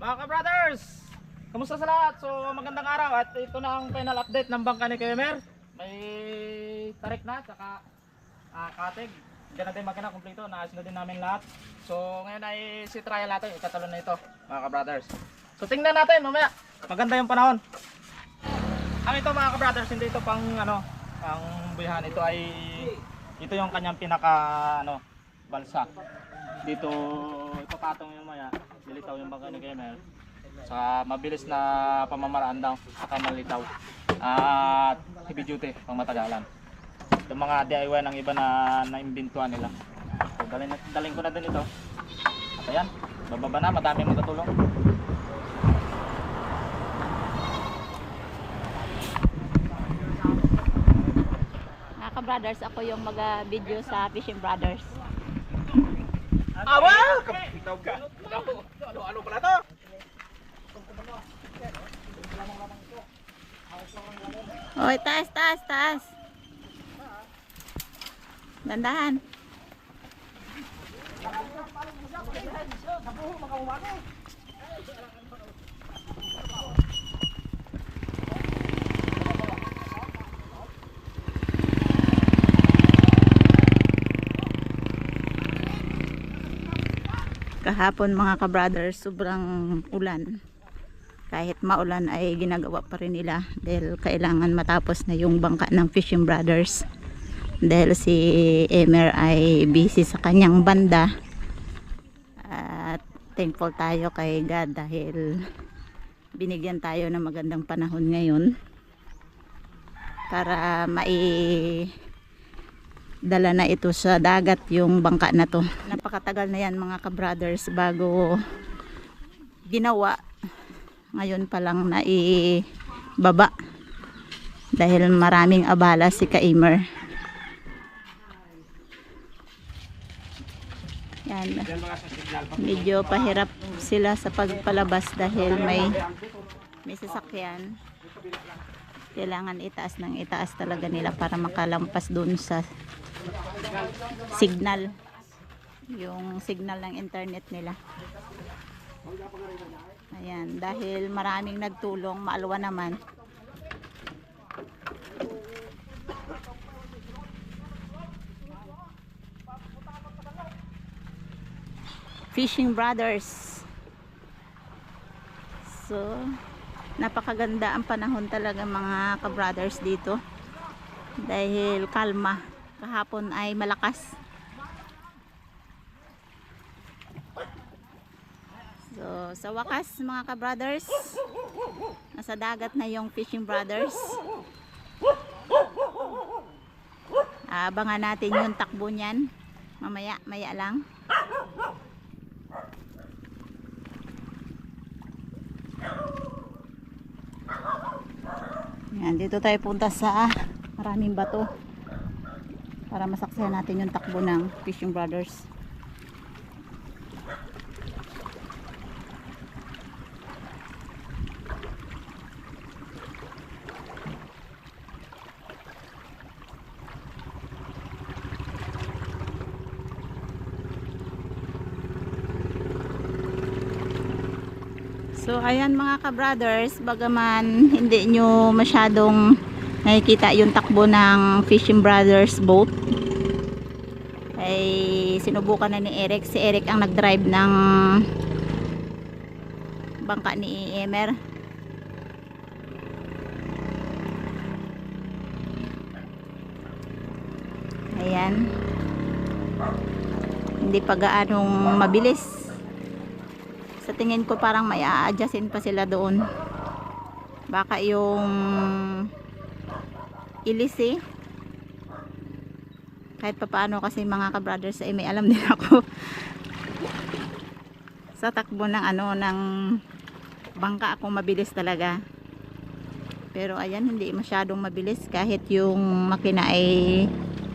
Mga ka-brothers, kamusta sa lahat? So magandang araw at ito na ang final update ng bangka ni Kemer. May tarik na, saka katig. Diyan natin makina kumpleto, naayos na din namin lahat. So ngayon ay si trial natin, itatalon na ito mga ka-brothers. So tingnan natin mamaya, maganda yung panahon. Ang ito mga ka-brothers, hindi ito pang pang buyahan. Ito ay, ito yung kanyang pinaka balsa. Dito ipapatong yung maya, lilitaw yung bangka ni Kemer. Sa mabilis na pamamaraan daw, saka malitaw. At heavy duty, pang matagalan. Yung mga DIY ng iba na naimbintuan nila. So dalhin ko na din ito. At ayan, bababa na, madami magtutulong. Mga ka-brothers, ako yung mag-video sa Fishing Brothers. Awa! Ano pala to? Hoy, taas, taas, taas. Dandahan. Kahapon mga ka-brothers, sobrang ulan. Kahit maulan ay ginagawa pa rin nila dahil kailangan matapos na yung bangka ng Fishing Brothers. Dahil si Emer ay busy sa kanyang banda. At thankful tayo kay God dahil binigyan tayo ng magandang panahon ngayon para dala na ito sa dagat yung bangka na to. Napakatagal na yan mga ka-brothers bago ginawa. Ngayon pa lang na ibaba dahil maraming abala si Ka-Emer. Yan. Medyo pahirap sila sa pagpalabas dahil may sasakyan. Kailangan itaas ng itaas talaga nila para makalampas dun sa signal, yung signal ng internet nila. Ayan, dahil maraming nagtulong, maalwa naman. Fishing Brothers. So napakaganda ang panahon talaga mga ka-brothers dito dahil kalma. Kahapon ay malakas. So sa wakas mga ka-brothers, nasa dagat na yung Fishing Brothers. Abangan natin yung takbo niyan mamaya, maya lang. Yan, dito tayo punta sa maraming bato para masaksihan natin yung takbo ng Fishing Brothers. So ayan mga ka-brothers, bagaman hindi nyo masyadong nakikita yung takbo ng Fishing Brothers boat, ay sinubukan na ni Eric. Si Eric ang nag-drive ng bangka ni Emer. Ayan, hindi pa gaanong mabilis. Sa tingin ko parang may a-adjustin pa sila doon. Baka yung ilisi. Kahit pa paano kasi mga ka-brothers ay may alam din ako sa takbo ng ng bangka. Ako mabilis talaga. Pero ayan, hindi masyadong mabilis kahit yung makina ay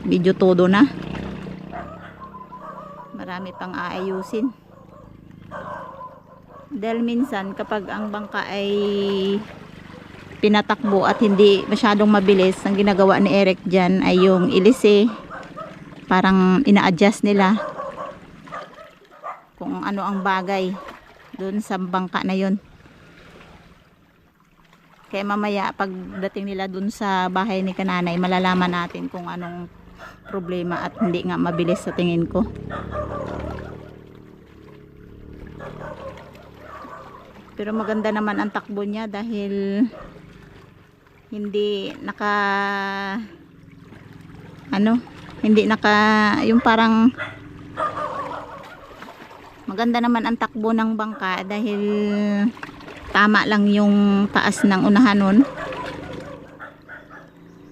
medyo todo na. Marami pang aayusin. Dahil minsan kapag ang bangka ay pinatakbo at hindi masyadong mabilis, ang ginagawa ni Eric dyan ay yung ilisi. Parang ina-adjust nila kung ano ang bagay doon sa bangka na yun. Kaya mamaya pagdating nila doon sa bahay ni kananay, malalaman natin kung anong problema at hindi nga mabilis sa tingin ko. Pero maganda naman ang takbo niya dahil hindi yung parang maganda naman ang takbo ng bangka dahil tama lang yung taas ng unahan nun.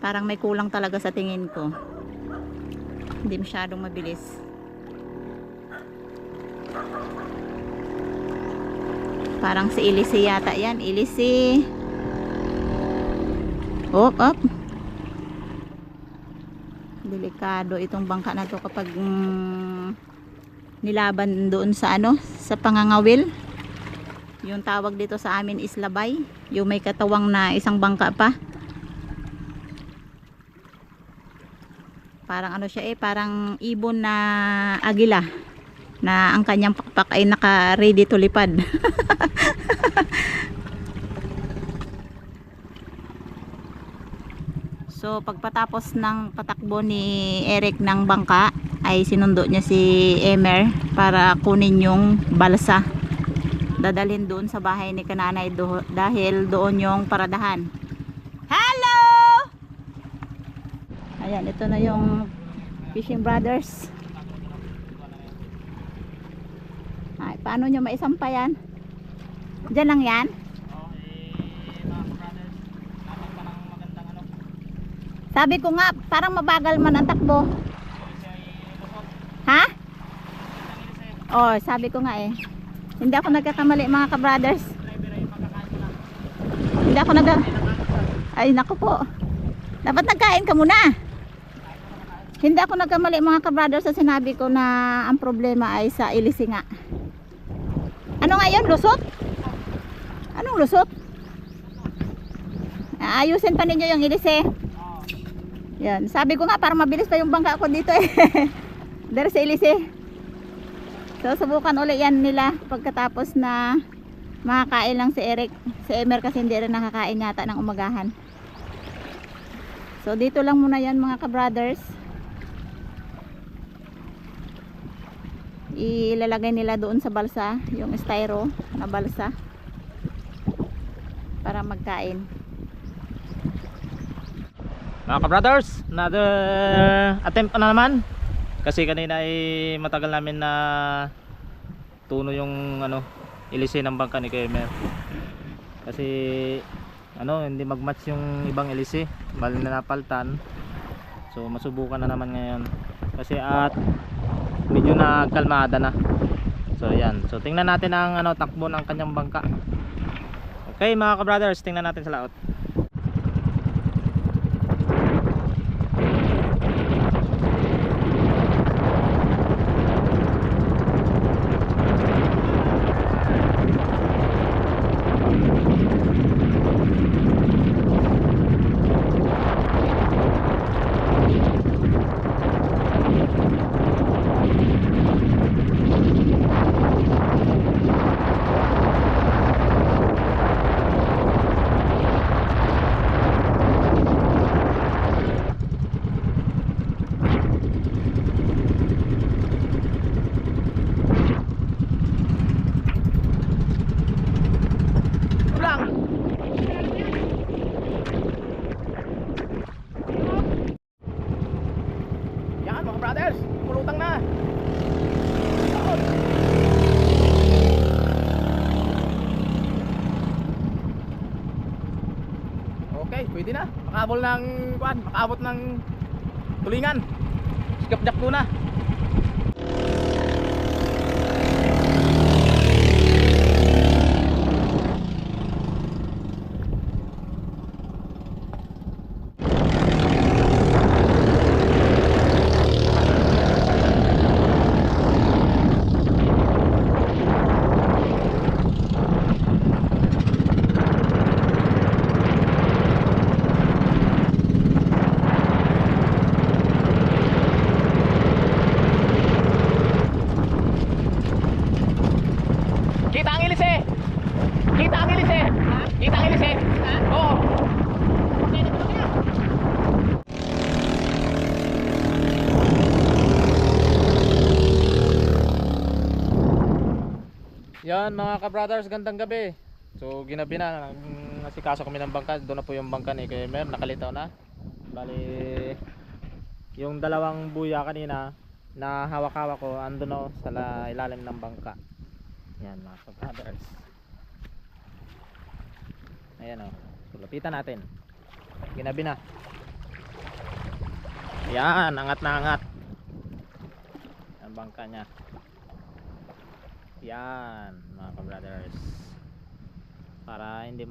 Parang may kulang talaga sa tingin ko. Hindi masyadong mabilis. Parang si Ilisi yata yan. Ilisi. Op. Delikado itong bangka na to kapag nilaban doon sa sa pangangawil. Yung tawag dito sa amin is labay. Yung may katawang na isang bangka pa. Parang siya parang ibon na agila na ang kanyang pakpak ay naka ready to lipad. So pagpatapos ng patakbo ni Eric ng bangka ay sinundo niya si Emer para kunin yung balsa. Dadalhin doon sa bahay ni kananay dahil doon yung paradahan. Hello! Ayan, ito na yung Fishing Brothers. Ay, paano nyo maisampayan? Diyan lang yan? Sabi ko nga, parang mabagal man ang takbo. Ha? Oh, sabi ko nga Hindi ako nagkakamali mga ka-brothers. Hindi ako Ay, naku po. Dapat nagkain ka muna. Hindi ako nagkamali mga ka-brothers sa sinabi ko na ang problema ay sa Ilisi nga. Ano nga yun? Lusot? Anong lusot? Ayusin pa ninyo yung Ilisi. Yan. Sabi ko nga parang mabilis pa yung bangka ko dito Dari sa Ilisi. So subukan ulit yan nila pagkatapos na makakain lang si Eric. Si Emer kasi hindi rin nakakain yata ng umagahan. So dito lang muna yan mga ka-brothers. Ilalagay nila doon sa balsa, yung styro na balsa para magkain. Mga ka-brothers, another attempt na naman. Kasi kanina ay matagal namin na tuno yung ilisi ng bangka ni Kemer. Kasi hindi magmatch yung ibang ilisi, bali na napaltan. So masubukan na naman ngayon. Kasi at medyo nagkalmada na. So yan. So tingnan natin ang takbo ng kanyang bangka. Okay mga ka-brothers, tingnan natin sa laot. Brothers, pulutang na. Okay, pwede na. Makaabot ng tulingan. Sikap-jak ko na. ang ilis eh. Kita ang ilis eh. Kita ang ilis eh. Oo. Yan mga ka-brothers, gandang gabi. So ginabi na, nasikaso kami ng bangka. Doon na po yung bangka ni Kuya Mer, nakalitaw na. Bali, yung dalawang buya kanina na hawak-hawak ko, ando na sa ilalim ng bangka. Yan mga ka-brothers. Ayan o, so lapitan natin. Ginabi na. Yan, angat na angat ang bangka nya. Yan mga ka-brothers, para hindi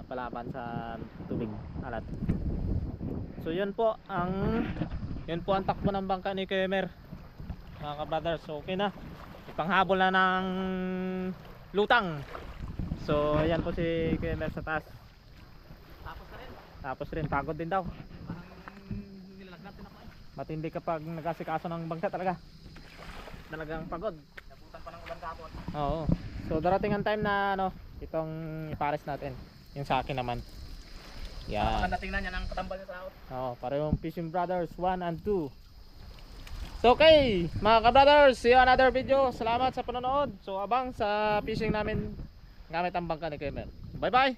palaban sa tubig alat. So yun po ang takbo ng bangka ni Kuya Mer mga ka-brothers. So okay na, ipanghabol na ng lutang. So ayan po si Kuya Mer sa taas. Tapos rin pagod din daw. Matindi kapag nagkasikaso ng bangka talaga. Talagang pagod. Nabutan pa ng ulan kapon. Oo. So darating ang time na itong ipares natin. Yung sa akin naman. Yan. Maganda tingnan niya ng katambal niya sa laot. Oo, parehong Fishing Brothers 1 and 2. So okay, mga ka-brothers, see you another video. Salamat sa panonood. So abang sa fishing namin gamit ang bangka ni Kuya Mer. Bye bye.